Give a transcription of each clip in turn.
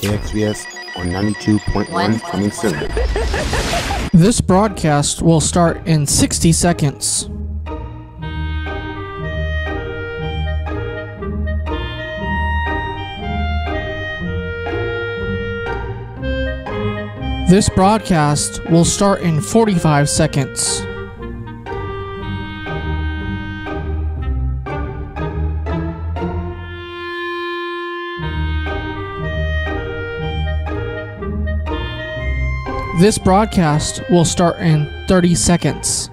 KXVS on 92.1 coming soon. This broadcast will start in 60 seconds. This broadcast will start in 45 seconds. This broadcast will start in 30 seconds.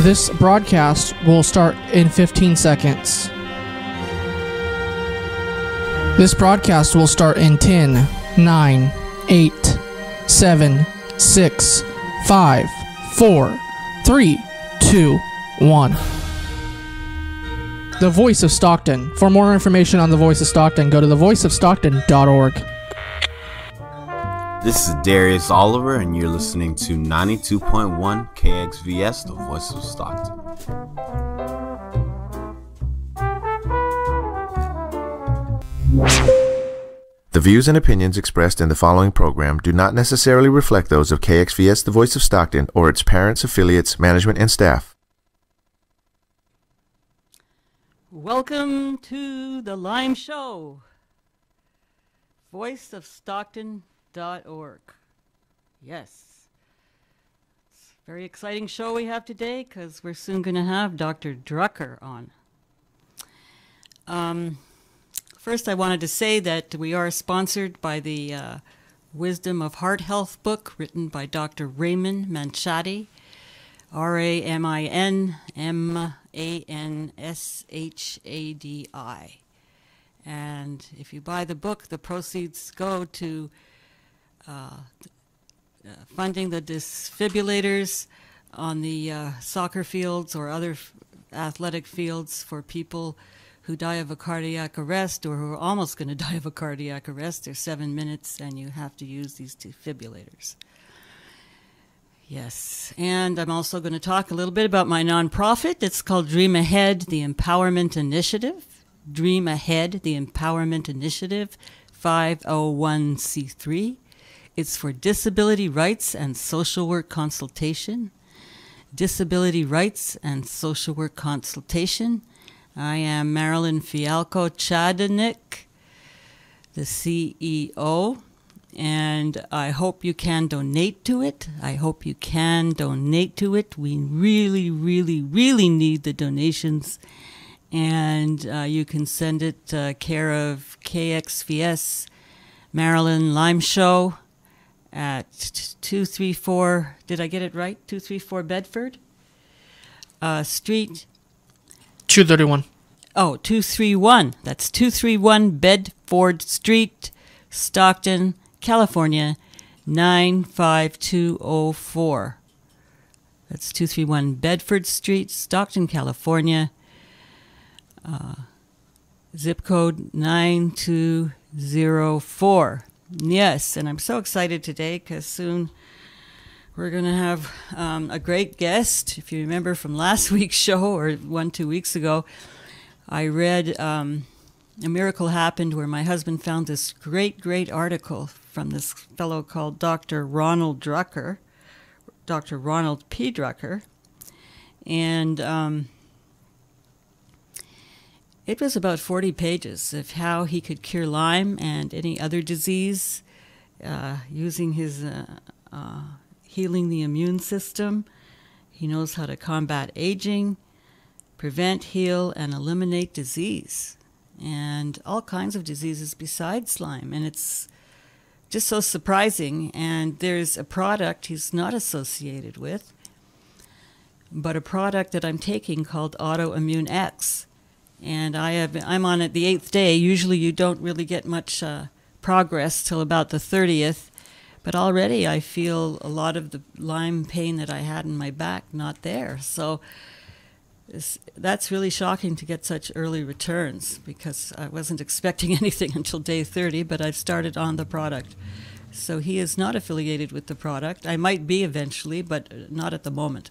This broadcast will start in 15 seconds. This broadcast will start in 10, 9, 8, 7, 6, 5, 4, 3, 2, 1. The Voice of Stockton. For more information on The Voice of Stockton, go to thevoiceofstockton.org. This is Darius Oliver, and you're listening to 92.1 KXVS, The Voice of Stockton. The views and opinions expressed in the following program do not necessarily reflect those of KXVS, The Voice of Stockton, or its parents, affiliates, management, and staff. Welcome to the Lyme Show. voiceofstockton.org. Yes. It's a very exciting show we have today because we're soon going to have Dr. Drucker on. First, I wanted to say that we are sponsored by the Wisdom of Heart Health book written by Dr. Raymond Manshadi, RAMINMANSHADI. And if you buy the book, the proceeds go to funding the defibrillators on the soccer fields or other athletic fields for people who die of a cardiac arrest or who are almost going to die of a cardiac arrest. They're 7 minutes and you have to use these defibrillators. Yes, and I'm also going to talk a little bit about my nonprofit. It's called Dream Ahead, the Empowerment Initiative. Dream Ahead, the Empowerment Initiative, 501c3. It's for disability rights and social work consultation. Disability rights and social work consultation. I am Marilyn Fialko-Chadanik, the CEO, and I hope you can donate to it. We really, really, really need the donations. And you can send it care of KXVS, Maryland Lyme Show at 234, did I get it right? 234 Bedford Street. 231. Oh, 231. That's 231 Bedford Street, Stockton, California, 95204. That's 231 Bedford Street, Stockton, California. Zip code 9204. Yes, and I'm so excited today because soon we're going to have a great guest. If you remember from last week's show or 2 weeks ago, I read A Miracle Happened where my husband found this great article from this fellow called Dr. Ronald Drucker, Dr. Ronald P. Drucker. And it was about 40 pages of how he could cure Lyme and any other disease using his healing the immune system. He knows how to combat aging, prevent, heal, and eliminate disease, and all kinds of diseases besides Lyme. And it's just so surprising. And there's a product he's not associated with, but a product that I'm taking called Autoimmune X. And I'm on it the 8th day. Usually you don't really get much progress till about the 30th. But already I feel a lot of the Lyme pain that I had in my back not there. So that's really shocking to get such early returns because I wasn't expecting anything until day 30, but I've started on the product. So he is not affiliated with the product. I might be eventually, but not at the moment.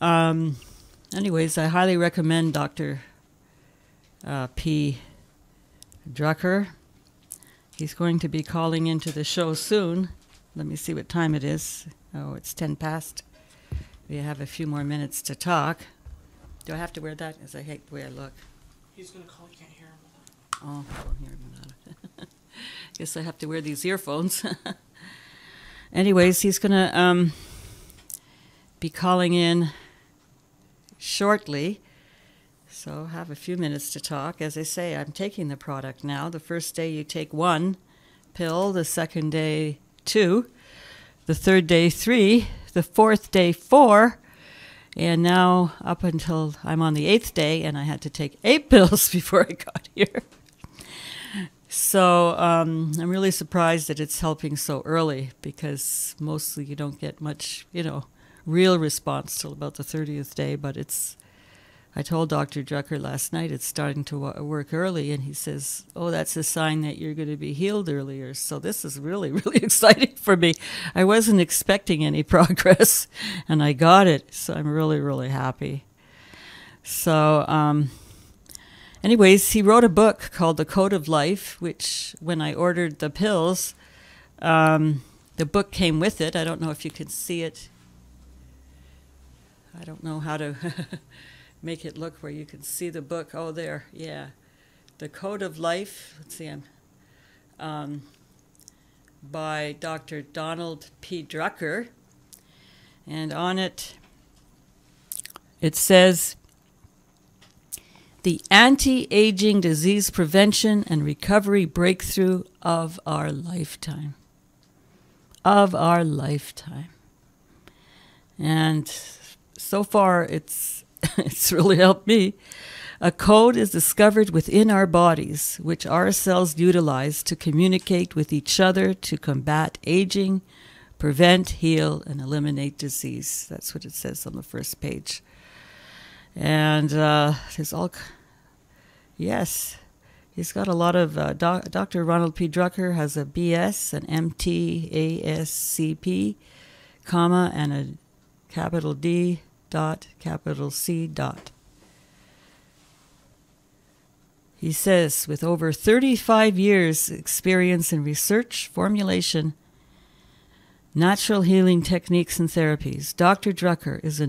Anyways, I highly recommend Dr. P. Drucker. He's going to be calling into the show soon. Let me see what time it is. Oh, it's 10 past. We have a few more minutes to talk. Do I have to wear that? Because I hate the way I look. He's going to call. You can't hear him. Oh, I don't hear him without it. Guess I have to wear these earphones. Anyways, he's going to be calling in shortly. So have a few minutes to talk. As I say, I'm taking the product now. The first day you take 1 pill, the second day 2, the third day 3, the fourth day 4, and now up until I'm on the 8th day, and I had to take 8 pills before I got here. So I'm really surprised that it's helping so early, because mostly you don't get much, real response till about the 30th day. But I told Dr. Drucker last night it's starting to work early, and he says, oh, that's a sign that you're going to be healed earlier. So this is really, really exciting for me. I wasn't expecting any progress, and I got it. So I'm really, really happy. So anyways, he wrote a book called The Code of Life, which when I ordered the pills, the book came with it. I don't know if you can see it. I don't know how to make it look where you can see the book. Oh, there, yeah. The Code of Life, let's see, by Dr. Donald P. Drucker. And on it, it says, the anti-aging disease prevention and recovery breakthrough of our lifetime. Of our lifetime. And so far, it's really helped me. A code is discovered within our bodies, which our cells utilize to communicate with each other to combat aging, prevent, heal, and eliminate disease. That's what it says on the first page. And there's yes, he's got a lot of, Dr. Ronald P. Drucker has a BS, an MT, ASCP, comma, and a capital D, dot, capital C, dot. He says, with over 35 years experience in research, formulation, natural healing techniques and therapies, Dr. Drucker is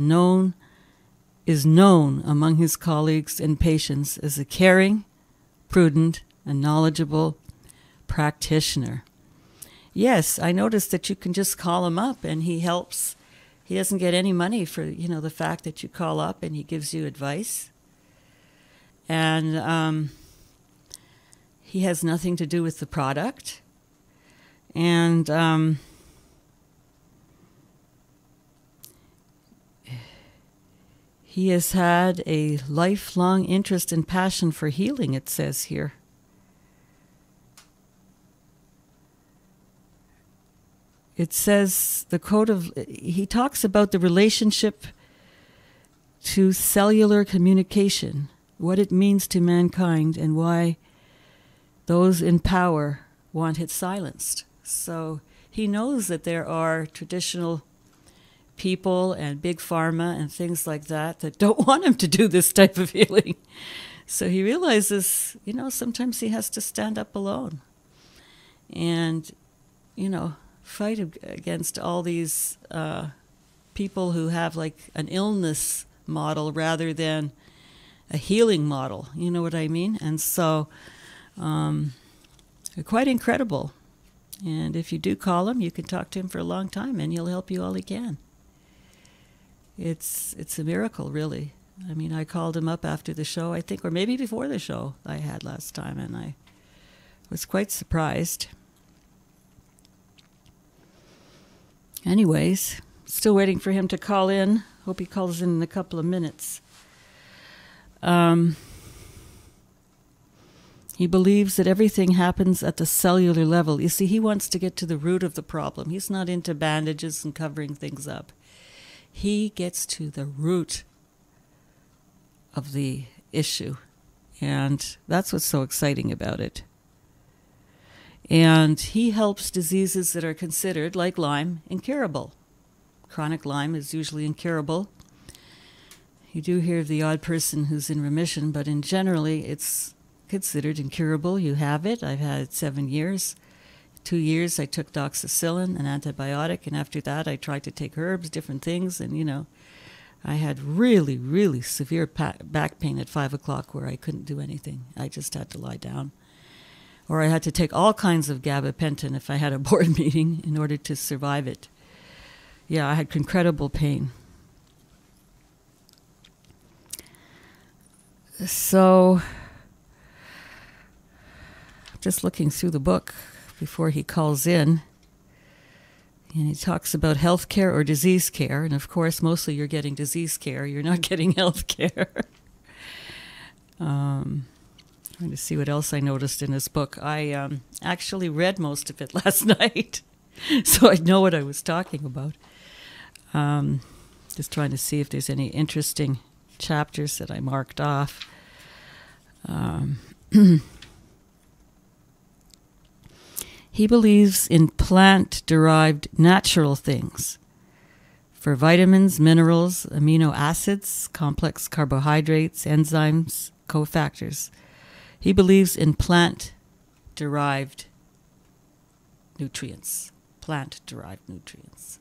known among his colleagues and patients as a caring, prudent, and knowledgeable practitioner. Yes, I noticed that you can just call him up and he helps. He doesn't get any money for, the fact that you call up, and he gives you advice. And he has nothing to do with the product. And he has had a lifelong interest and passion for healing, it says here. It says he talks about the relationship to cellular communication, what it means to mankind, and why those in power want it silenced. So he knows that there are traditional people and big pharma and things like that don't want him to do this type of healing. So he realizes, sometimes he has to stand up alone and, fight against all these people who have like an illness model rather than a healing model. You know what I mean? And so they're quite incredible. And if you do call him, you can talk to him for a long time, and he'll help you all he can. It's a miracle, really. I mean, I called him up after the show, I think, or maybe before the show I had last time, and I was quite surprised. Anyways, still waiting for him to call in. Hope he calls in a couple of minutes. He believes that everything happens at the cellular level. You see, he wants to get to the root of the problem. He's not into bandages and covering things up. He gets to the root of the issue, and that's what's so exciting about it. And he helps diseases that are considered, like Lyme, incurable. Chronic Lyme is usually incurable. You do hear of the odd person who's in remission, but in generally it's considered incurable. You have it. I've had it 7 years. 2 years I took doxycycline, an antibiotic, and after that I tried to take herbs, different things, and I had really, really severe back pain at 5 o'clock where I couldn't do anything. I just had to lie down. Or I had to take all kinds of gabapentin if I had a board meeting in order to survive it. Yeah, I had incredible pain. So, just looking through the book before he calls in, and he talks about health care or disease care, and of course mostly you're getting disease care, you're not getting health care. Trying to see what else I noticed in this book. I actually read most of it last night, so I know what I was talking about. Just trying to see if there's any interesting chapters that I marked off. He believes in plant-derived natural things for vitamins, minerals, amino acids, complex carbohydrates, enzymes, cofactors. He believes in plant-derived nutrients. Plant-derived nutrients.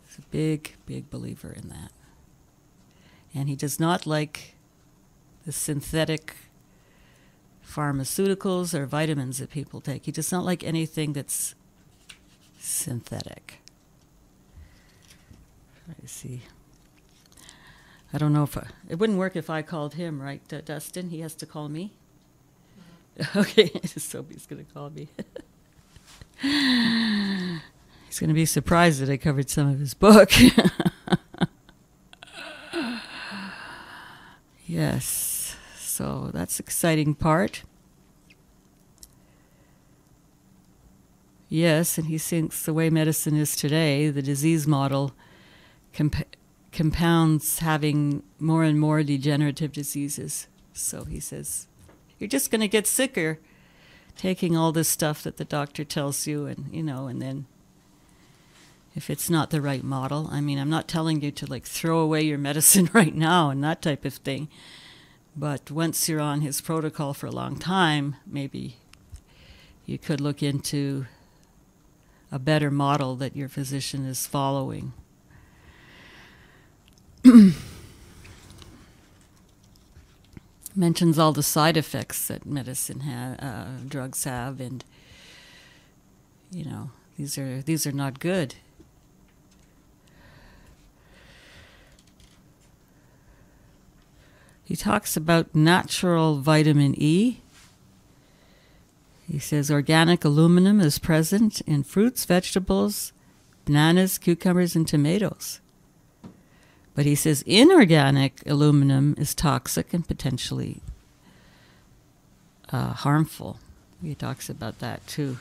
He's a big, big believer in that. And he does not like the synthetic pharmaceuticals or vitamins that people take. He does not like anything that's synthetic. Try to see. I don't know if it wouldn't work if I called him, right, Dustin? He has to call me? Okay, so he's going to call me. He's going to be surprised that I covered some of his book. Yes, so that's the exciting part. Yes, and he thinks the way medicine is today, the disease model compounds having more and more degenerative diseases. So he says, you're just going to get sicker taking all this stuff that the doctor tells you, and then if it's not the right model. I mean, I'm not telling you to throw away your medicine right now and that type of thing. But once you're on his protocol for a long time, maybe you could look into a better model that your physician is following. Mentions all the side effects that medicine drugs have, and these are not good. He talks about natural vitamin E. He says organic aluminum is present in fruits, vegetables, bananas, cucumbers, and tomatoes. But he says inorganic aluminum is toxic and potentially harmful. He talks about that too.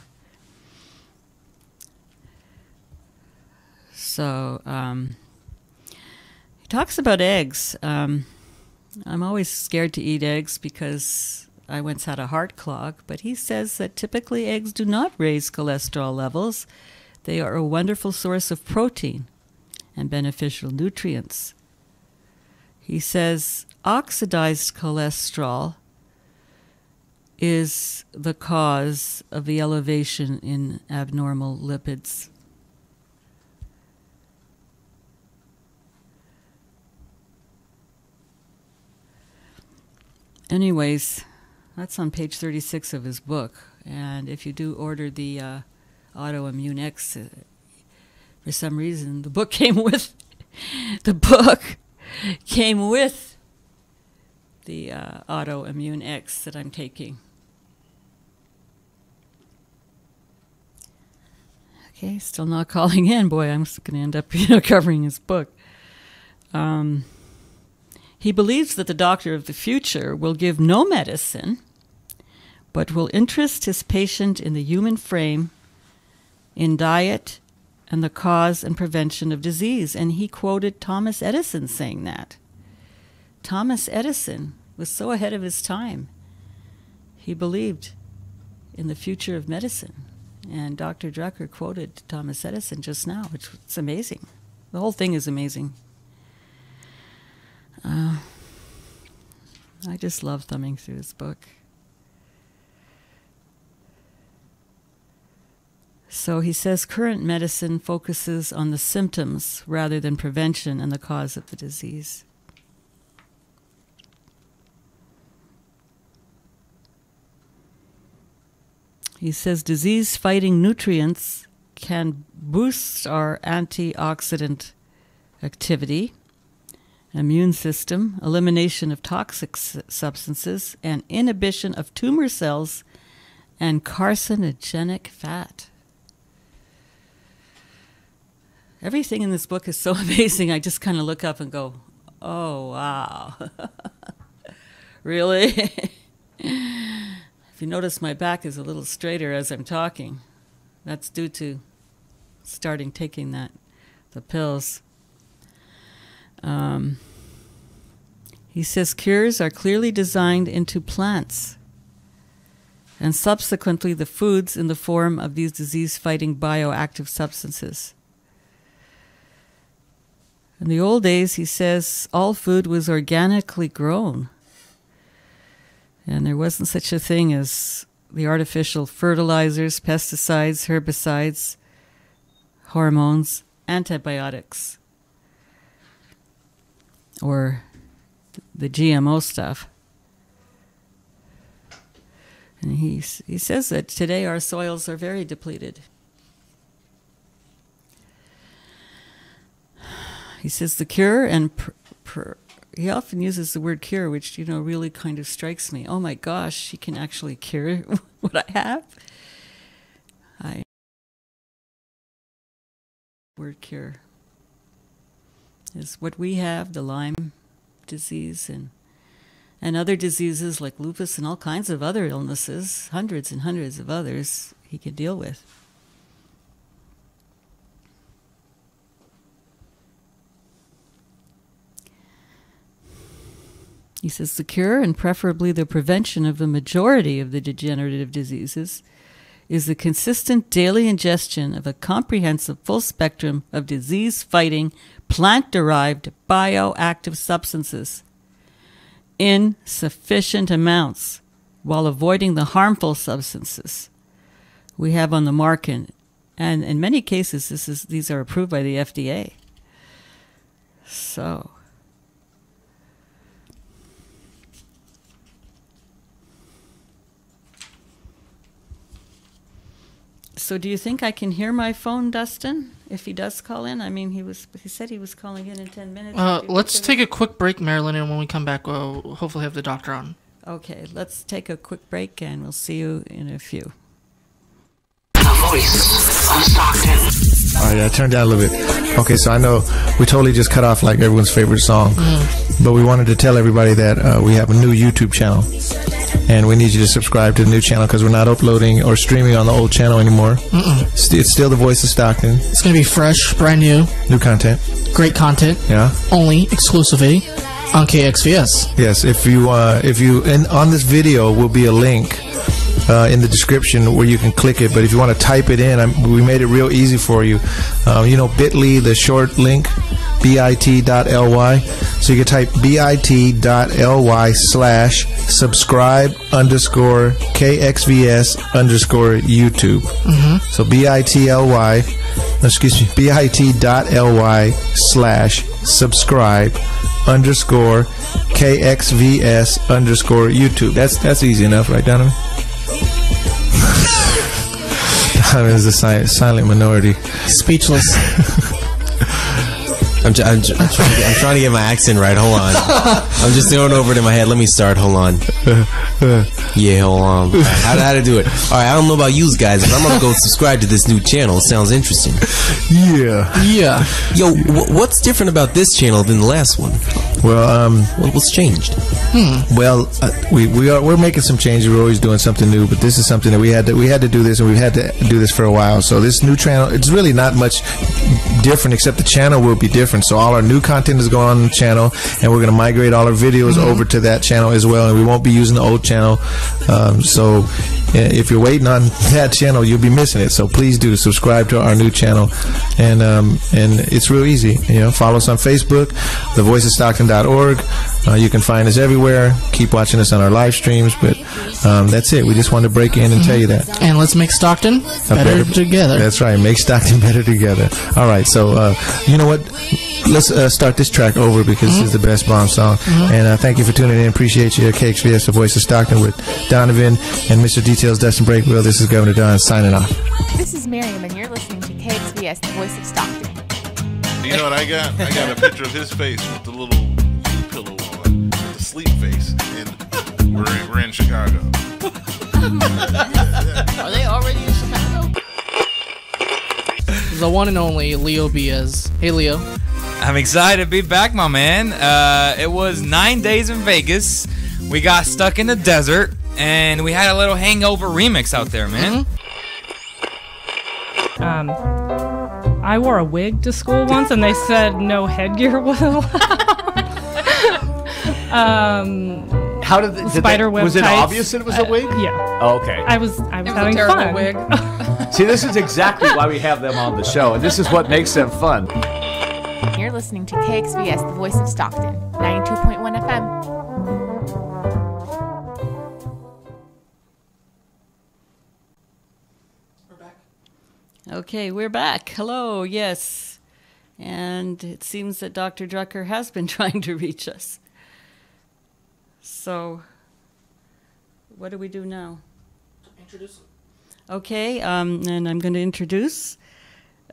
So he talks about eggs. I'm always scared to eat eggs because I once had a heart clog, but he says that typically eggs do not raise cholesterol levels. They are a wonderful source of protein and beneficial nutrients. He says oxidized cholesterol is the cause of the elevation in abnormal lipids. Anyways, that's on page 36 of his book. And if you do order the Autoimmune X, for some reason, the book came with the Autoimmune X that I'm taking. Okay, still not calling in. Boy, I'm going to end up covering his book. He believes that the doctor of the future will give no medicine, but will interest his patient in the human frame, in diet, and the cause and prevention of disease. And he quoted Thomas Edison saying that. Thomas Edison was so ahead of his time. He believed in the future of medicine. And Dr. Drucker quoted Thomas Edison just now, which is amazing. The whole thing is amazing. I just love thumbing through this book. So he says current medicine focuses on the symptoms rather than prevention and the cause of the disease. He says disease-fighting nutrients can boost our antioxidant activity, immune system, elimination of toxic substances, and inhibition of tumor cells and carcinogenic fat. Everything in this book is so amazing. I just kind of look up and go, oh, wow. Really? If you notice, my back is a little straighter as I'm talking. That's due to starting taking the pills. He says cures are clearly designed into plants, and subsequently the foods in the form of these disease-fighting bioactive substances. In the old days, he says, all food was organically grown, and there wasn't such a thing as the artificial fertilizers, pesticides, herbicides, hormones, antibiotics, or the GMO stuff. And he says that today our soils are very depleted. He says the cure, and he often uses the word cure, which, really kind of strikes me. Oh my gosh, he can actually cure what I have. Word cure is what we have, the Lyme disease and other diseases like lupus and all kinds of other illnesses, hundreds and hundreds of others he can deal with. He says the cure, and preferably the prevention of the majority of the degenerative diseases, is the consistent daily ingestion of a comprehensive full spectrum of disease-fighting, plant-derived bioactive substances in sufficient amounts while avoiding the harmful substances we have on the market. And in many cases, these are approved by the FDA. So do you think I can hear my phone, Dustin, if he does call in? I mean, he said he was calling in 10 minutes. Let's take a quick break, Marilyn, and when we come back, we'll hopefully have the doctor on. Okay, let's take a quick break, and we'll see you in a few. The voice of Stockton. All right, I turned down a little bit. Okay, so I know we totally just cut off like everyone's favorite song, but we wanted to tell everybody that we have a new YouTube channel. And we need you to subscribe to the new channel because we're not uploading or streaming on the old channel anymore. It's still the voice of Stockton. It's going to be fresh, brand new. New content. Great content. Yeah. Only exclusively on KXVS. Yes. If you on this video will be a link in the description where you can click it. But if you want to type it in, we made it real easy for you. Bit.ly, the short link, bit.ly. So you can type bit.ly/subscribe_KXVS_YouTube. So bit.ly/subscribe_KXVS_YouTube. That's easy enough, right, Donovan? Donovan is a silent minority. Speechless. I'm trying to get my accent right. Hold on. I'm just throwing over it in my head. Let me start. Hold on. Yeah, hold on. How to do it? All right. I don't know about you guys, but I'm gonna go subscribe to this new channel. It sounds interesting. Yeah. Yo, what's different about this channel than the last one? Well, what's changed? Well, we're making some changes. We're always doing something new, but this is something that we had to do this, and we've had to do this for a while. So this new channel, it's really not much different, except the channel will be different. different. So all our new content is going on the channel, and we're going to migrate all our videos over to that channel as well, and we won't be using the old channel. So if you're waiting on that channel, you'll be missing it. So please do subscribe to our new channel, and it's real easy. Follow us on Facebook, thevoiceofstockton.org. You can find us everywhere. Keep watching us on our live streams, but that's it. We just wanted to break in and tell you that. And let's make Stockton better together. That's right. Make Stockton better together. All right. So, you know what? Let's start this track over because this is the best bomb song. And thank you for tuning in. Appreciate you. KXVS, the voice of Stockton, with Donovan and Mr. Details, Dustin Breakwell. This is Governor Don signing off. This is Miriam, and you're listening to KXVS, the voice of Stockton. You know what I got? I got a picture of his face with the little pillow on, the sleep face, and we're in Chicago. Are they already in Chicago? The one and only Leo Biaz. Hey, Leo. I'm excited to be back, my man. It was 9 days in Vegas. We got stuck in the desert, and we had a little hangover remix out there, man. I wore a wig to school once, and they said no headgear was allowed. How did spider web was it tights. obvious that it was a wig? Yeah. Oh, okay. I was having a fun. wig. See, this is exactly why we have them on the show, and this is what makes them fun. You're listening to KXVS, the voice of Stockton, 92.1 FM. Okay, we're back. Hello, yes. And it seems that Dr. Drucker has been trying to reach us. So, what do we do now? Introduce him. Okay, and I'm going to introduce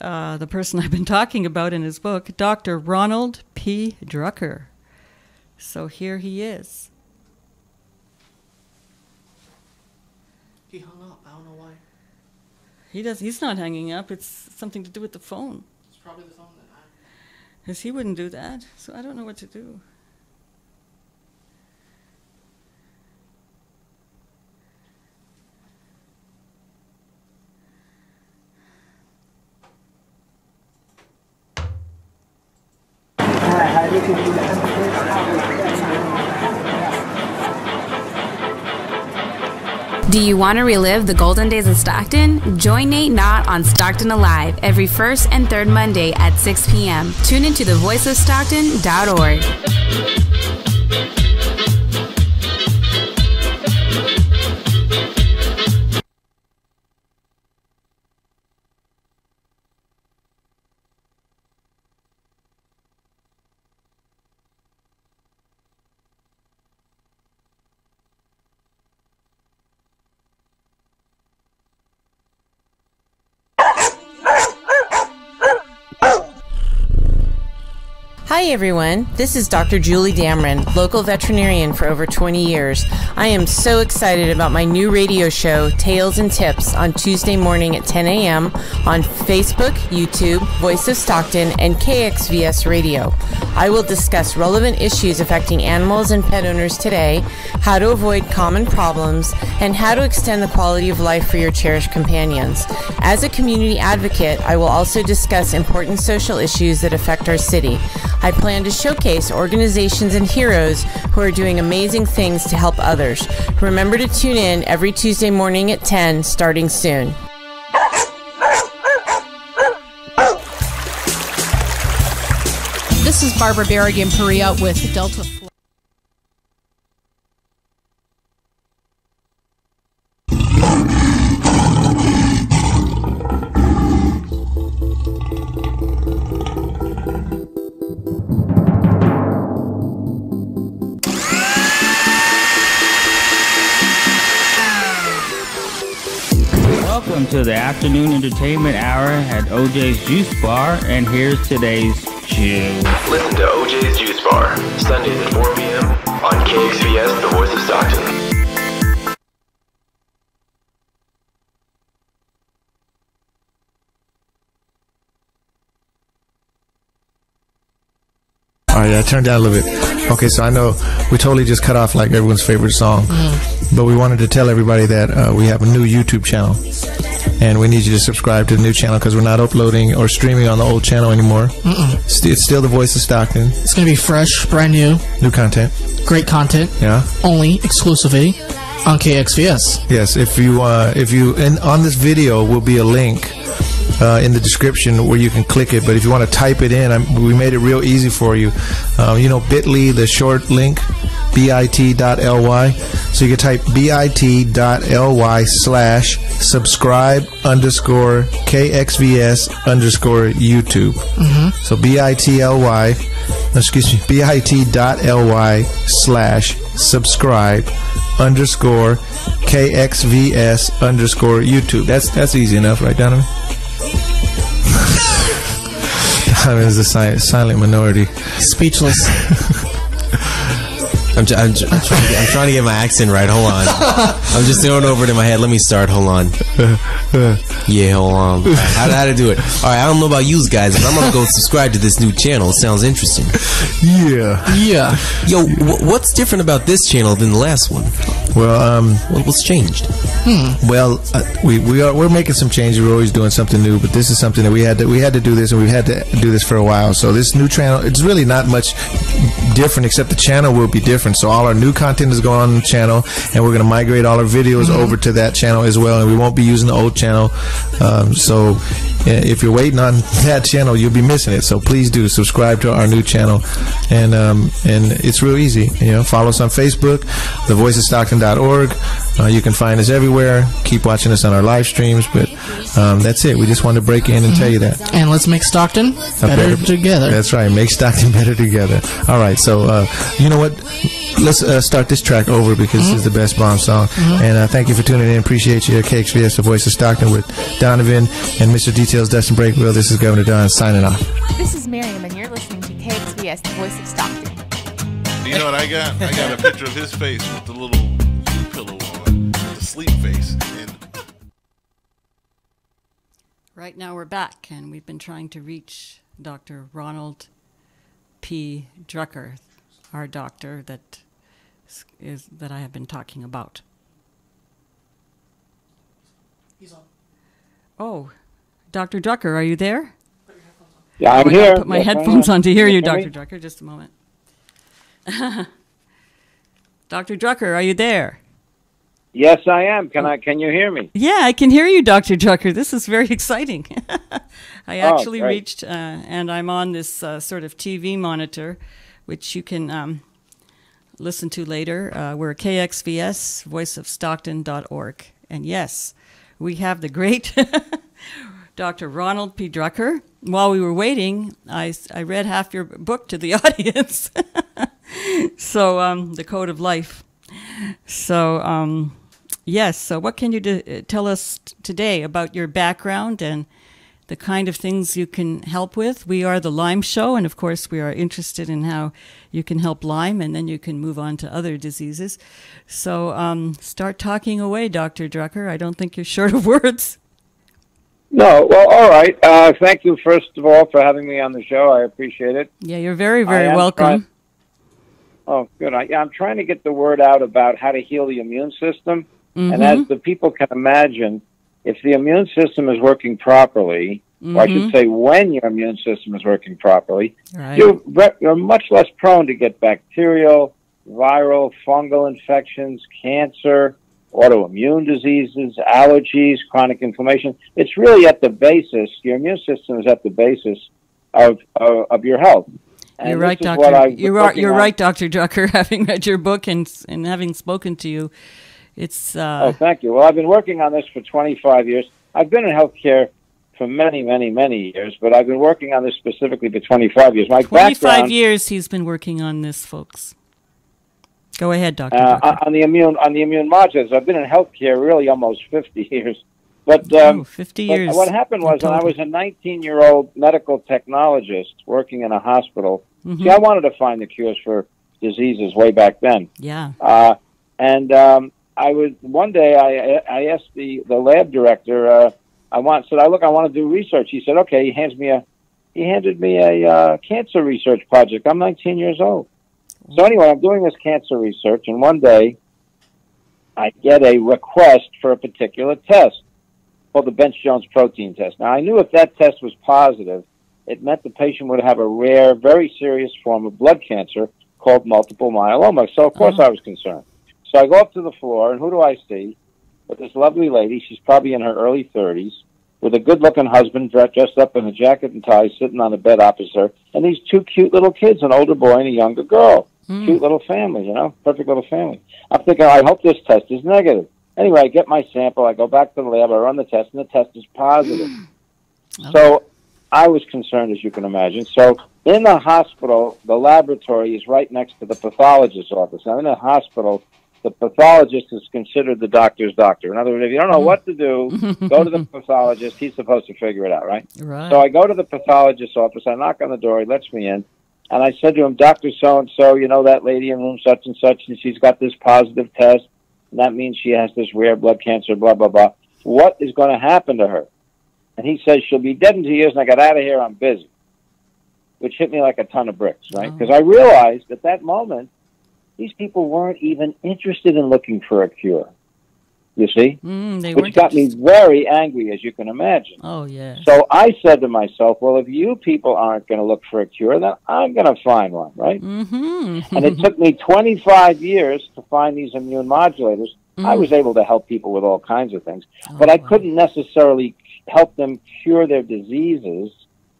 the person I've been talking about in his book, Dr. Ronald P. Drucker. So here he is. He hung up. I don't know why. He's not hanging up. It's something to do with the phone. It's probably the phone that Because he wouldn't do that. So I don't know what to do. Do you want to relive the golden days of Stockton? Join Nate Knott on Stockton Alive every first and third Monday at 6 p.m. Tune into thevoiceofstockton.org. Hi everyone, this is Dr. Julie Dameron, local veterinarian for over 20 years. I am so excited about my new radio show, Tales and Tips, on Tuesday morning at 10 a.m. on Facebook, YouTube, Voice of Stockton, and KXVS Radio. I will discuss relevant issues affecting animals and pet owners today, how to avoid common problems, and how to extend the quality of life for your cherished companions. As a community advocate, I will also discuss important social issues that affect our city. I plan to showcase organizations and heroes who are doing amazing things to help others. Remember to tune in every Tuesday morning at 10, starting soon. This is Barbara Berrigan Perea with Delta Flight. Welcome to the afternoon entertainment hour at OJ's Juice Bar, and here's today's juice. Listen to OJ's Juice Bar, Sundays at 4 p.m. on KXVS, the voice of Stockton. All right, I turned down a little bit. Okay, so I know we totally just cut off like everyone's favorite song, but we wanted to tell everybody that we have a new YouTube channel, and we need you to subscribe to the new channel because we're not uploading or streaming on the old channel anymore. It's still the Voice of Stockton. It's going to be fresh, brand new. New content. Great content. Yeah. Only exclusively on KXVS. Yes, and on this video will be a link in the description where you can click it, but if you want to type it in, we made it real easy for you. Bit.ly, the short link, bit.ly. So you can type bit.ly/subscribe_KXVS_YouTube. So bit.ly/subscribe_KXVS_YouTube. That's easy enough, right, Donovan? Donovan is a silent minority. Speechless. I'm trying to get my accent right. Hold on. I'm just throwing over it in my head. Let me start. Hold on. Yeah, hold on. How to do it? All right, I don't know about you guys, but I'm gonna go subscribe to this new channel. It sounds interesting. Yeah. Yo, what's different about this channel than the last one? Well, what's changed? Well, we're making some changes. We're always doing something new, but this is something that we had to do this, and we've had to do this for a while. So this new channel, it's really not much different, except the channel will be different. So all our new content is going on the channel, and we're going to migrate all our videos over to that channel as well, and we won't be using the old channel. So if you're waiting on that channel, you'll be missing it. So please do subscribe to our new channel, and it's real easy. Follow us on Facebook, thevoiceofstockton.org. You can find us everywhere. Keep watching us on our live streams, but that's it. We just wanted to break in and tell you that. And let's make Stockton better together. That's right. Make Stockton better together. All right. So, you know what? Let's start this track over because this is the best bomb song. And thank you for tuning in. Appreciate you. KXVS, the Voice of Stockton, with Donovan and Mr. Details, Dustin Breakwell. This is Governor Don signing off. This is Miriam, and you're listening to KXVS, the Voice of Stockton. You know what I got? I got a picture of his face with the little pillow on, the sleep face. And right now we're back, and we've been trying to reach Dr. Ronald P. Drucker, our doctor that I have been talking about. He's on. Oh, Dr. Drucker, are you there? Yeah, I'm here. Put my headphones on to hear you, Dr. Drucker. Just a moment. Dr. Drucker, are you there? Yes, I am. Can you hear me? Yeah, I can hear you, Dr. Drucker. This is very exciting. I actually great. reached, and I'm on this sort of TV monitor, which you can listen to later. We're KXVS, voiceofstockton.org. And yes, we have the great Dr. Ronald P. Drucker. While we were waiting, I read half your book to the audience. So, The Code of Life. So, yes, so what can you tell us today about your background and the kind of things you can help with? We are the Lyme Show, and of course we are interested in how you can help Lyme, and then you can move on to other diseases. So start talking away, Dr. Drucker. I don't think you're short of words. No, well, all right. Thank you, first of all, for having me on the show. I appreciate it. Yeah, you're very, very welcome. Oh, good. I'm trying to get the word out about how to heal the immune system. And as the people can imagine, if the immune system is working properly, or I should say when your immune system is working properly, you're much less prone to get bacterial, viral, fungal infections, cancer, autoimmune diseases, allergies, chronic inflammation. It's really at the basis. Your immune system is at the basis of your health. And you're right, Doctor. You're right, Dr. Drucker. Having read your book and having spoken to you, it's. Oh, thank you. Well, I've been working on this for 25 years. I've been in healthcare for many, many, many years, but I've been working on this specifically for 25 years. My 25 years he's been working on this, folks. Go ahead, Dr. Drucker. On the immune modulators. I've been in healthcare really almost 50 years. But 50 years. But what happened was when I was a 19-year-old medical technologist working in a hospital. See, I wanted to find the cures for diseases way back then. Yeah. And I was one day I asked the lab director. I want to do research. He said, okay. He handed me a cancer research project. I'm 19 years old. So anyway, I'm doing this cancer research, and one day I get a request for a particular test. called the Bench-Jones protein test. Now, I knew if that test was positive, it meant the patient would have a rare, very serious form of blood cancer called multiple myeloma. So, of course, I was concerned. So I go up to the floor, and who do I see? But this lovely lady, she's probably in her early 30s, with a good-looking husband dressed up in a jacket and tie, sitting on a bed opposite her, and these two cute little kids, an older boy and a younger girl. Cute little family, perfect little family. I'm thinking, I hope this test is negative. Anyway, I get my sample, I go back to the lab, I run the test, and the test is positive. So I was concerned, as you can imagine. So in the hospital, the laboratory is right next to the pathologist's office. Now, in the hospital, the pathologist is considered the doctor's doctor. In other words, if you don't know what to do, go to the pathologist. He's supposed to figure it out, right? Right. So I go to the pathologist's office. I knock on the door. He lets me in. And I said to him, Dr. So-and-so, you know that lady in room such and such, and she's got this positive test, and that means she has this rare blood cancer, blah, blah, blah. What is going to happen to her? And he says, she'll be dead in 2 years, and I got out of here, I'm busy, which hit me like a ton of bricks, right? Because I realized at that moment, these people weren't even interested in looking for a cure, you see? Which got me very angry, as you can imagine. Oh, yeah. So I said to myself, well, if you people aren't going to look for a cure, then I'm going to find one, right? And it took me 25 years to find these immune modulators. I was able to help people with all kinds of things, but I couldn't necessarily help them cure their diseases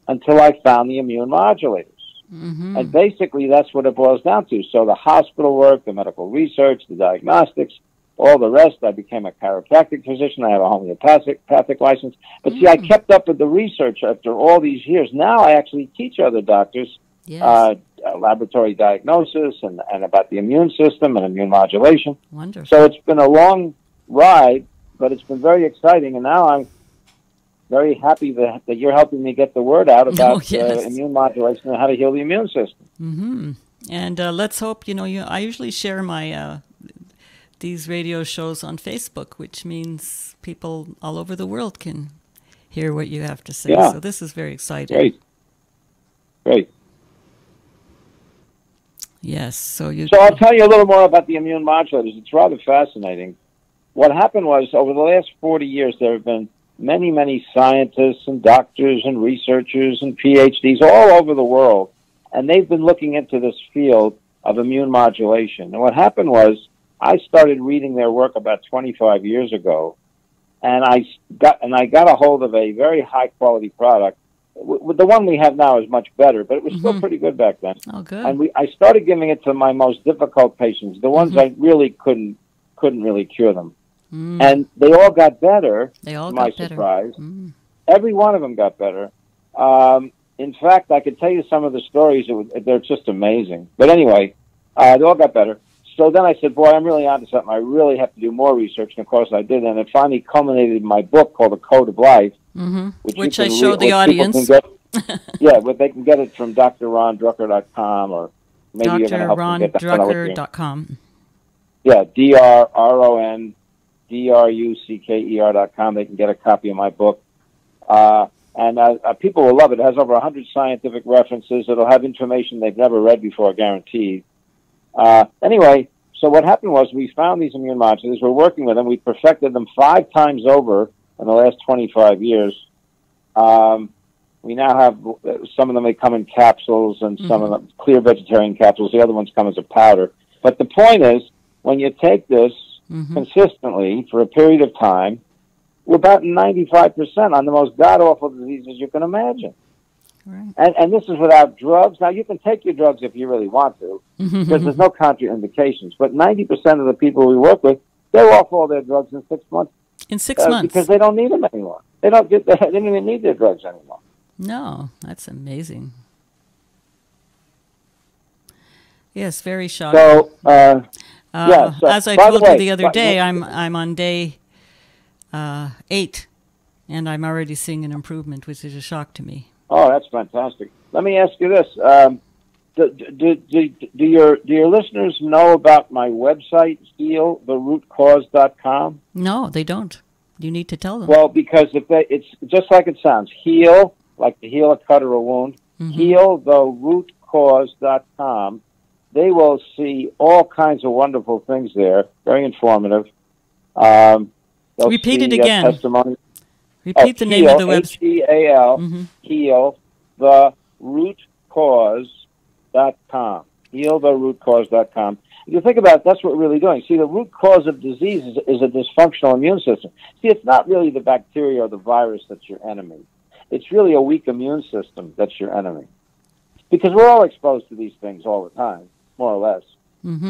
until I found the immune modulators. And basically, that's what it boils down to. So the hospital work, the medical research, the diagnostics, all the rest. I became a chiropractic physician. I have a homeopathic license. But see, I kept up with the research after all these years. Now I actually teach other doctors laboratory diagnosis and about the immune system and immune modulation. Wonderful. So it's been a long ride, but it's been very exciting. And now I'm very happy that you're helping me get the word out about immune modulation and how to heal the immune system. And let's hope, I usually share my these radio shows on Facebook, which means people all over the world can hear what you have to say. Yeah. So this is very exciting. Great. Yes. So I'll tell you a little more about the immune modulators. It's rather fascinating. What happened was, over the last 40 years, there have been many, many scientists and doctors and researchers and PhDs all over the world, and they've been looking into this field of immune modulation. And what happened was, I started reading their work about 25 years ago, and I got a hold of a very high-quality product. The one we have now is much better, but it was still pretty good back then. Oh, good. And I started giving it to my most difficult patients, the ones I really couldn't really cure them. And they all got better, to my surprise. Every one of them got better. In fact, I could tell you some of the stories. They're just amazing. But anyway, they all got better. So then I said, boy, I'm really onto something. I really have to do more research. And, of course, I did. And it finally culminated in my book called The Code of Life. Which I show the audience. But they can get it from drrondrucker.com or maybe you're going to help them get that. drrondrucker.com. Yeah, drrondrucker.com. They can get a copy of my book. And people will love it. It has over 100 scientific references. It'll have information they've never read before, guaranteed. Anyway, so what happened was we found these immune modulators. We're working with them. We perfected them 5 times over in the last 25 years. We now have some of them, they come in capsules, and some of them clear vegetarian capsules. The other ones come as a powder. But the point is, when you take this consistently for a period of time, we're about 95% on the most god-awful diseases you can imagine. Right. And this is without drugs. Now, you can take your drugs if you really want to, because there's no contraindications. But 90% of the people we work with, they're off all their drugs in 6 months. In 6 months? Because they don't need them anymore. They don't even need their drugs anymore. No, that's amazing. Yes, very shocking. So, as I told you the other day, I'm on day 8, and I'm already seeing an improvement, which is a shock to me. Oh, that's fantastic. Let me ask you this: do your listeners know about my website, healtherootcause.com? No, they don't. You need to tell them. Well, because it's just like it sounds. Heal, like to heal a cut or a wound. Healtherootcause.com. They will see all kinds of wonderful things there. Very informative. Repeat it again. Testimony. Repeat the name of the website. Heal, heal the root cause.com. HealTheRootCause.com. If you think about it, that's what we're really doing. See, the root cause of disease is a dysfunctional immune system. See, it's not really the bacteria or the virus that's your enemy. It's really a weak immune system that's your enemy. Because we're all exposed to these things all the time, more or less.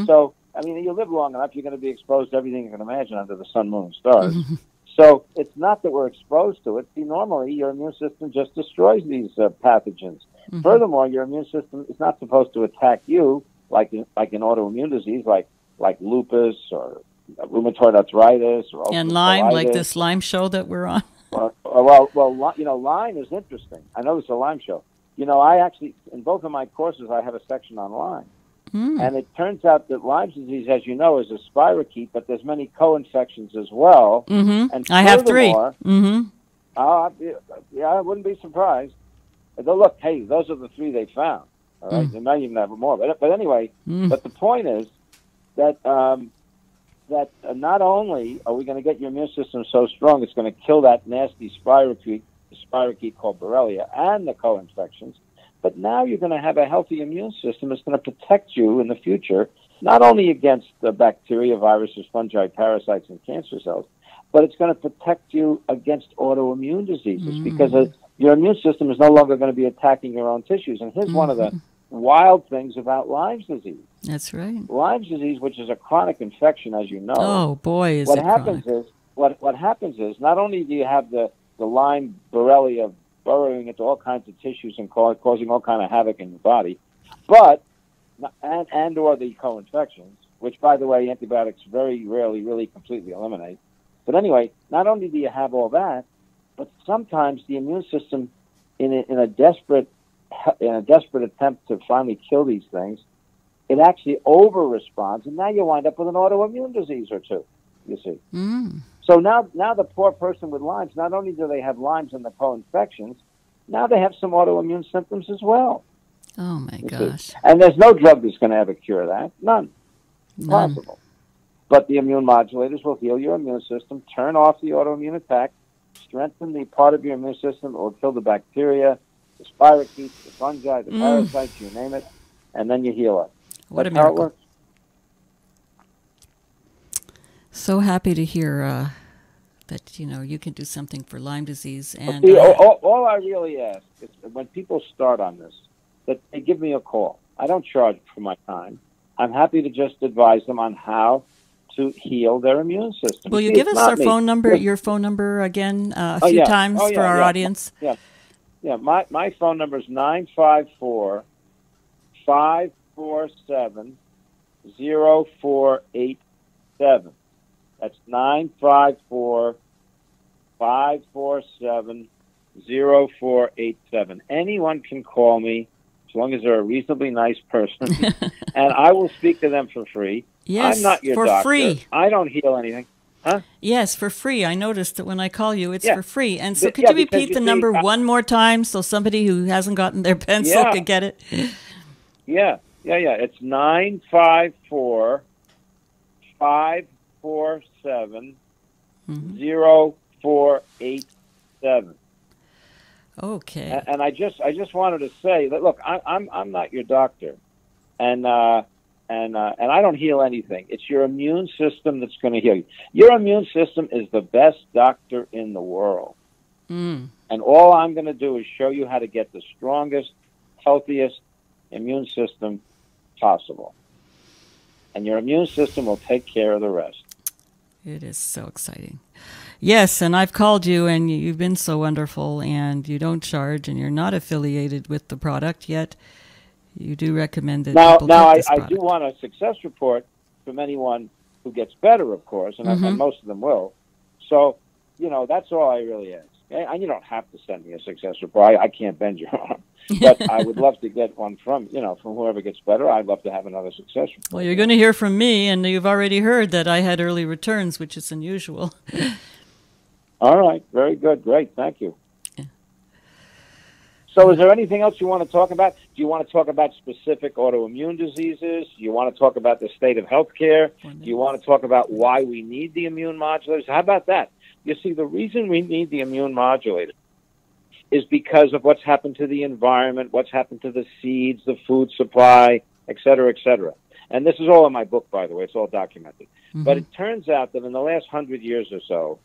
So, I mean, you live long enough, you're going to be exposed to everything you can imagine under the sun, moon, and stars. So it's not that we're exposed to it. See, normally your immune system just destroys these pathogens. Furthermore, your immune system is not supposed to attack you like in autoimmune disease, like lupus or rheumatoid arthritis or and Lyme, like this Lyme show that we're on. Well, you know, Lyme is interesting. I know it's a Lyme show. You know, I actually, in both of my courses, I have a section on Lyme. And it turns out that Lyme disease, as you know, is a spirochete, but there's many co-infections as well. And I have 3. Yeah, I wouldn't be surprised. Look, hey, those are the 3 they found. All right, they might even have more. But anyway, but the point is that not only are we going to get your immune system so strong, it's going to kill that nasty spirochete called Borrelia and the co-infections. But now you're going to have a healthy immune system that's going to protect you in the future, not only against the bacteria, viruses, fungi, parasites, and cancer cells, but it's going to protect you against autoimmune diseases because your immune system is no longer going to be attacking your own tissues. And here's one of the wild things about Lyme's disease. That's right. Lyme's disease, which is a chronic infection, as you know. Oh, boy, is what it happens chronic. What happens is not only do you have the Lyme Borrelia burrowing into all kinds of tissues and causing all kind of havoc in your body, but or the co-infections, which, by the way, antibiotics very rarely really completely eliminate. But anyway, not only do you have all that, but sometimes the immune system, in a desperate attempt to finally kill these things, it actually over-responds, and now you wind up with an autoimmune disease or two, you see. So now the poor person with Lyme's, not only do they have Lyme's and the co-infections, now they have some autoimmune symptoms as well. Oh, my gosh. And there's no drug that's going to ever cure that. None. Possible. But the immune modulators will heal your immune system, turn off the autoimmune attack, strengthen the part of your immune system that will kill the bacteria, the spirochetes, the fungi, the parasites, you name it, and then you heal it. What That's a miracle. how it works. So happy to hear that, you know, you can do something for Lyme disease. And See, all I really ask is when people start on this, that they give me a call. I don't charge for my time. I'm happy to just advise them on how to heal their immune system. Will you give us your phone number again a few times for our audience? Yeah. My phone number is 954-547-0487. That's 954-547-0487. Anyone can call me as long as they're a reasonably nice person, and I will speak to them for free. Yes, I'm not your for doctor. Free. I don't heal anything. Huh? Yes, for free. I noticed that when I call you, it's Yeah. for free. And so could you repeat the number one more time so somebody who hasn't gotten their pencil could get it? Yeah. It's 954-547-0487. Okay. And I just wanted to say that, look, I'm not your doctor, and I don't heal anything. It's your immune system that's going to heal you. Your immune system is the best doctor in the world, and all I'm going to do is show you how to get the strongest, healthiest immune system possible, and your immune system will take care of the rest. It is so exciting. Yes, and I've called you, and you've been so wonderful, and you don't charge, and you're not affiliated with the product yet. You do recommend that people take this product. I do want a success report from anyone who gets better, of course, and most of them will. So, you know, that's all I really ask. And you don't have to send me a success report. I can't bend your arm. But I would love to get one from whoever gets better. I'd love to have another success report. Well, you're going to hear from me, and you've already heard that I had early returns, which is unusual. All right. Very good. Great. Thank you. Yeah. So is there anything else you want to talk about? Do you want to talk about specific autoimmune diseases? Do you want to talk about the state of healthcare? Do you want to talk about why we need the immune modulators? How about that? You see, the reason we need the immune modulator is because of what's happened to the environment, what's happened to the seeds, the food supply, et cetera, et cetera. And this is all in my book, by the way. It's all documented. But it turns out that in the last 100 years or so,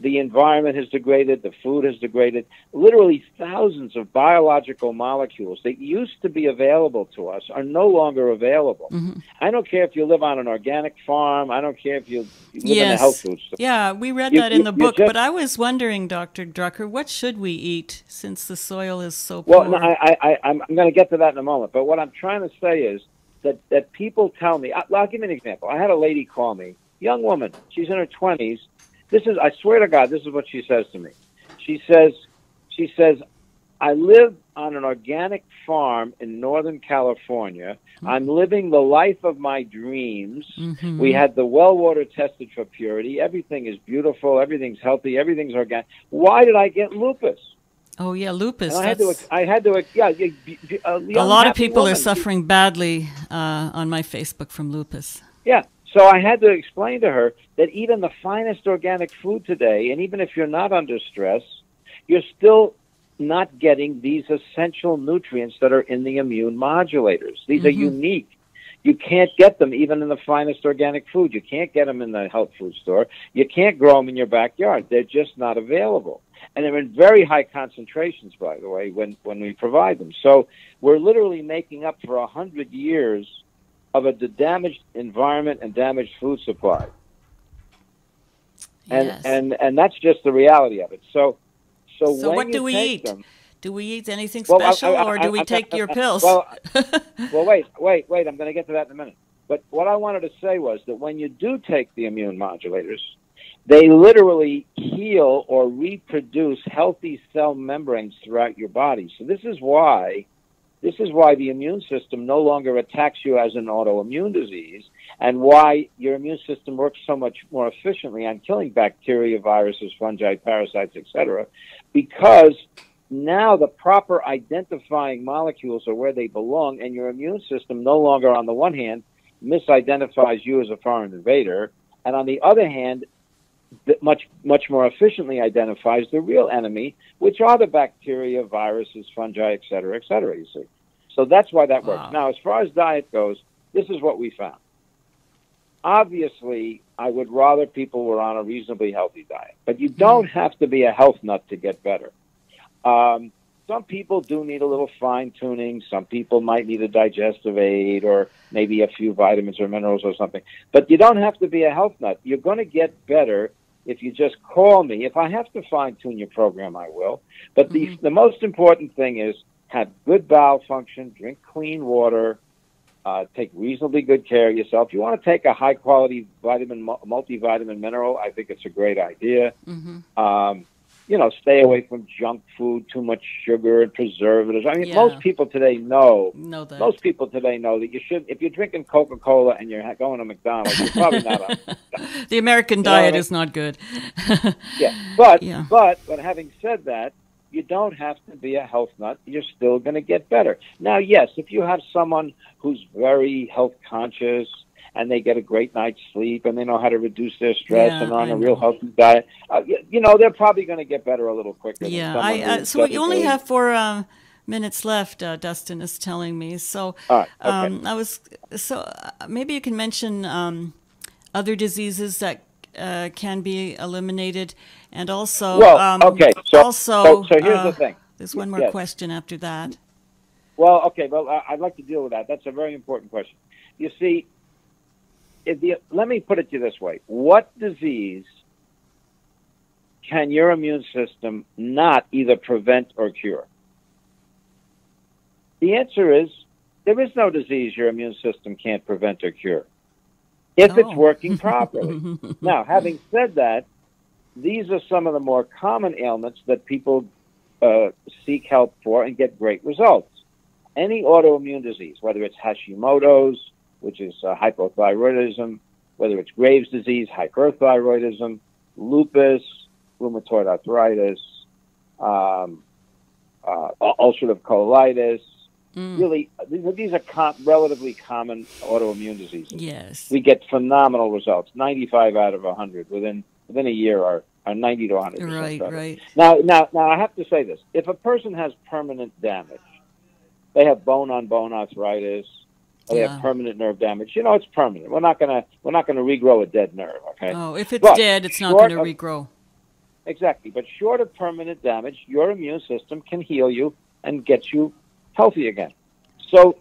the environment has degraded, the food has degraded. Literally thousands of biological molecules that used to be available to us are no longer available. I don't care if you live on an organic farm. I don't care if you live in a health food store. Yeah, we read that in the book, but I was wondering, Dr. Drucker, what should we eat since the soil is so poor? Well, no, I'm going to get to that in a moment. But what I'm trying to say is that people tell me, I'll give you an example. I had a lady call me, young woman. She's in her 20s. I swear to God, this is what she says to me. She says, I live on an organic farm in Northern California. I'm living the life of my dreams. We had the well water tested for purity. Everything is beautiful. Everything's healthy. Everything's organic. Why did I get lupus? Oh yeah, lupus. And I had to. A lot of people are suffering badly on my Facebook from lupus. Yeah. So I had to explain to her that even the finest organic food today, and even if you're not under stress, you're still not getting these essential nutrients that are in the immune modulators. These are unique. You can't get them even in the finest organic food. You can't get them in the health food store. You can't grow them in your backyard. They're just not available. And they're in very high concentrations, by the way, when we provide them. So we're literally making up for 100 years of a damaged environment and damaged food supply. And that's just the reality of it. So what do we eat? Do we eat anything special, or do we take your pills? Well, wait. I'm going to get to that in a minute. But what I wanted to say was that when you do take the immune modulators, they literally heal or reproduce healthy cell membranes throughout your body. So this is why the immune system no longer attacks you as an autoimmune disease, and why your immune system works so much more efficiently on killing bacteria, viruses, fungi, parasites, etc., because now the proper identifying molecules are where they belong, and your immune system no longer, on the one hand, misidentifies you as a foreign invader, and on the other hand, much more efficiently identifies the real enemy, which are the bacteria, viruses, fungi, et cetera, you see. So that's why that works. Now, as far as diet goes, this is what we found. Obviously, I would rather people were on a reasonably healthy diet, but you don't have to be a health nut to get better. Some people do need a little fine-tuning. Some people might need a digestive aid or maybe a few vitamins or minerals or something. But you don't have to be a health nut. You're going to get better if you just call me. If I have to fine-tune your program, I will. But the most important thing is have good bowel function, drink clean water, take reasonably good care of yourself. If you want to take a high-quality multivitamin mineral, I think it's a great idea. Stay away from junk food, too much sugar and preservatives. I mean, most people today know that. Most people today know that you should, if you're drinking Coca-Cola and you're going to McDonald's, you're probably not on. The American diet is not good. But having said that, you don't have to be a health nut. You're still going to get better. Now, yes, if you have someone who's very health conscious and they get a great night's sleep and they know how to reduce their stress and are on a real healthy diet, they're probably going to get better a little quicker. So you only have 4 minutes left, Dustin is telling me. So maybe you can mention other diseases that can be eliminated, and also So here's the thing. There's one more question after that. I'd like to deal with that. That's a very important question. You see, let me put it to you this way. What disease can your immune system not either prevent or cure? The answer is there is no disease your immune system can't prevent or cure if it's working properly. Now, having said that, these are some of the more common ailments that people seek help for and get great results. Any autoimmune disease, whether it's Hashimoto's, which is hypothyroidism, whether it's Graves' disease, hyperthyroidism, lupus, rheumatoid arthritis, ulcerative colitis. Really, these are relatively common autoimmune diseases. Yes. We get phenomenal results. 95 out of 100 within a year are or 90 to 100%. Right, better. right. Now, I have to say this: if a person has permanent damage, they have bone-on-bone arthritis, or they have permanent nerve damage. You know, it's permanent. We're not gonna regrow a dead nerve. Okay. Oh, if it's dead, it's not going to regrow. Exactly, but short of permanent damage, your immune system can heal you and get you healthy again. So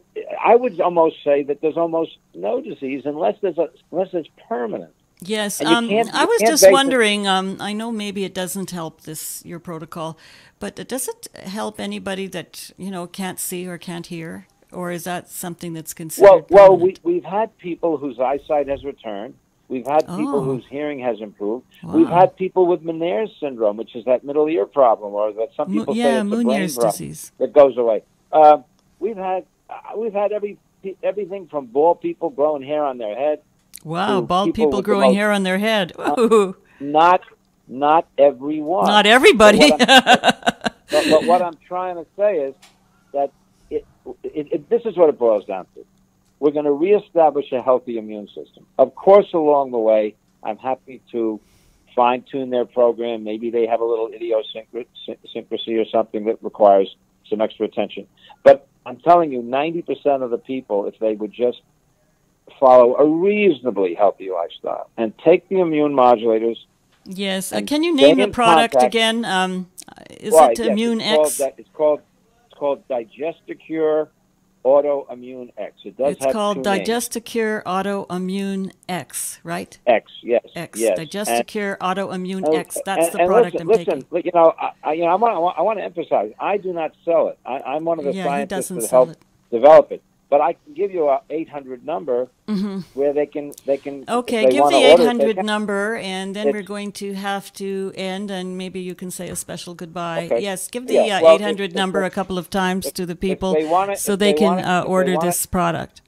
I would almost say that there's almost no disease unless it's permanent. Yes, And you can't- I you was can't just base it- wondering, I know maybe it doesn't help your protocol, but does it help anybody that, can't see or can't hear? Or is that something that's considered Well, permanent? we've had people whose eyesight has returned. We've had people Oh. whose hearing has improved. Wow. We've had people with Meniere's syndrome, which is that middle ear problem, or that some people say it's a brain Meniere's problem disease. that goes away. We've had everything from bald people growing hair on their head. Wow, to bald people with the growing most- hair on their head. Ooh. Not everyone. Not everybody. But what I'm trying to say is that this is what it boils down to. We're going to reestablish a healthy immune system. Of course, along the way, I'm happy to fine-tune their program. Maybe they have a little idiosyncrasy or something that requires some extra attention. But I'm telling you, 90% of the people, if they would just follow a reasonably healthy lifestyle and take the immune modulators. Yes. and Can you stay name the in product contact- again? Is Right, it yes, Immune it's X? It's called Digestacure Autoimmune X. It does It's have called two names. Digestacure Autoimmune X, right? X, yes. X. Yes. Digestacure Autoimmune And- X. That's the and product listen, I'm taking. You know, I want to emphasize, I do not sell it. I'm one of the Yeah, he scientists doesn't that sell helped it. develop it. But I can give you a 800 number Mhm. where they can. Okay, if they give wanna the order it, they 800 can. number, and then we're It's- going to have to end, and maybe you can say a special goodbye. Okay. Yes, give the Yeah, well, 800 if- number if- a couple of times to the people they want it- so if they they can want it- if they order want this it- product.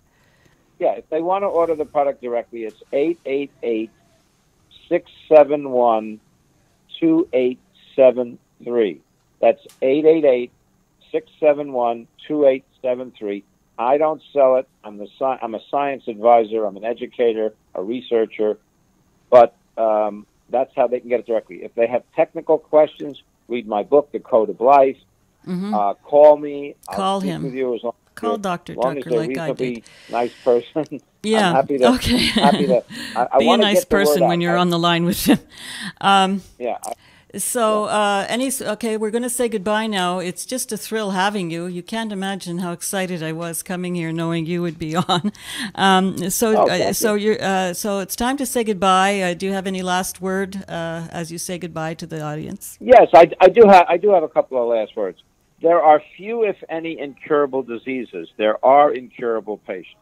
Yeah, if they want to order the product directly, it's 888-671-2873. That's 888-671-2873. I don't sell it. I'm a science advisor. I'm an educator, a researcher. But that's how they can get it directly. If they have technical questions, read my book, The Code of Life. Call me. I'll Call speak him. With you as long Call as Dr. long as Tucker they're like I reasonably did. nice person. Yeah. I'm happy to. Okay. Happy to. I Be a wanna nice get the word person out. when you're on the line with him. Yeah. Okay, we're going to say goodbye now. It's just a thrill having you. You can't imagine how excited I was coming here, knowing you would be on. So it's time to say goodbye. Do you have any last word as you say goodbye to the audience? Yes, I do have a couple of last words. There are few, if any, incurable diseases. There are incurable patients.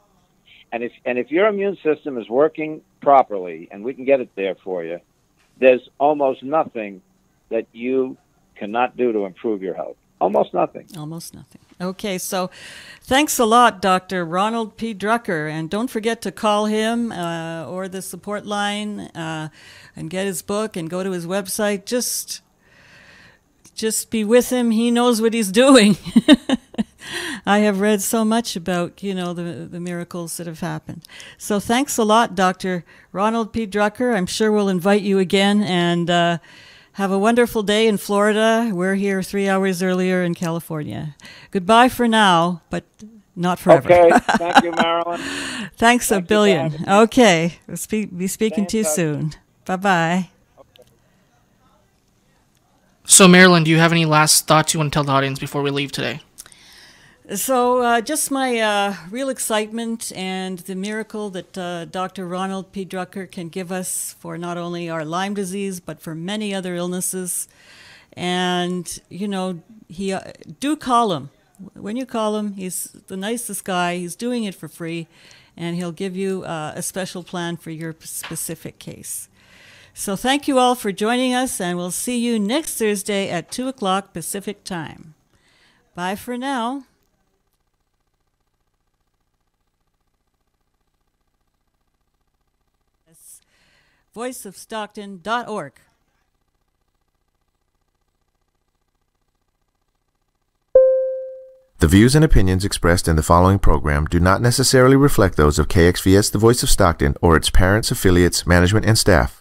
And if your immune system is working properly, and we can get it there for you, there's almost nothing that you cannot do to improve your health. Almost nothing. Almost nothing. Okay, so thanks a lot, Dr. Ronald P. Drucker. And don't forget to call him or the support line and get his book and go to his website. Just be with him. He knows what he's doing. I have read so much about, the miracles that have happened. So thanks a lot, Dr. Ronald P. Drucker. I'm sure we'll invite you again, and have a wonderful day in Florida. We're here 3 hours earlier in California. Goodbye for now, but not forever. Okay. Thank you, Marilyn. Thanks a Thank you for billion. having me. Okay. We'll be speaking to you touch. soon. Bye-bye. So, Marilyn, do you have any last thoughts you want to tell the audience before we leave today? So just my real excitement and the miracle that Dr. Ronald P. Drucker can give us for not only our Lyme disease, but for many other illnesses. And, do call him. When you call him, he's the nicest guy. He's doing it for free, and he'll give you a special plan for your specific case. So thank you all for joining us, and we'll see you next Thursday at 2 o'clock Pacific time. Bye for now. voiceofstockton.org. The views and opinions expressed in the following program do not necessarily reflect those of KXVS The Voice of Stockton or its parents, affiliates, management, and staff.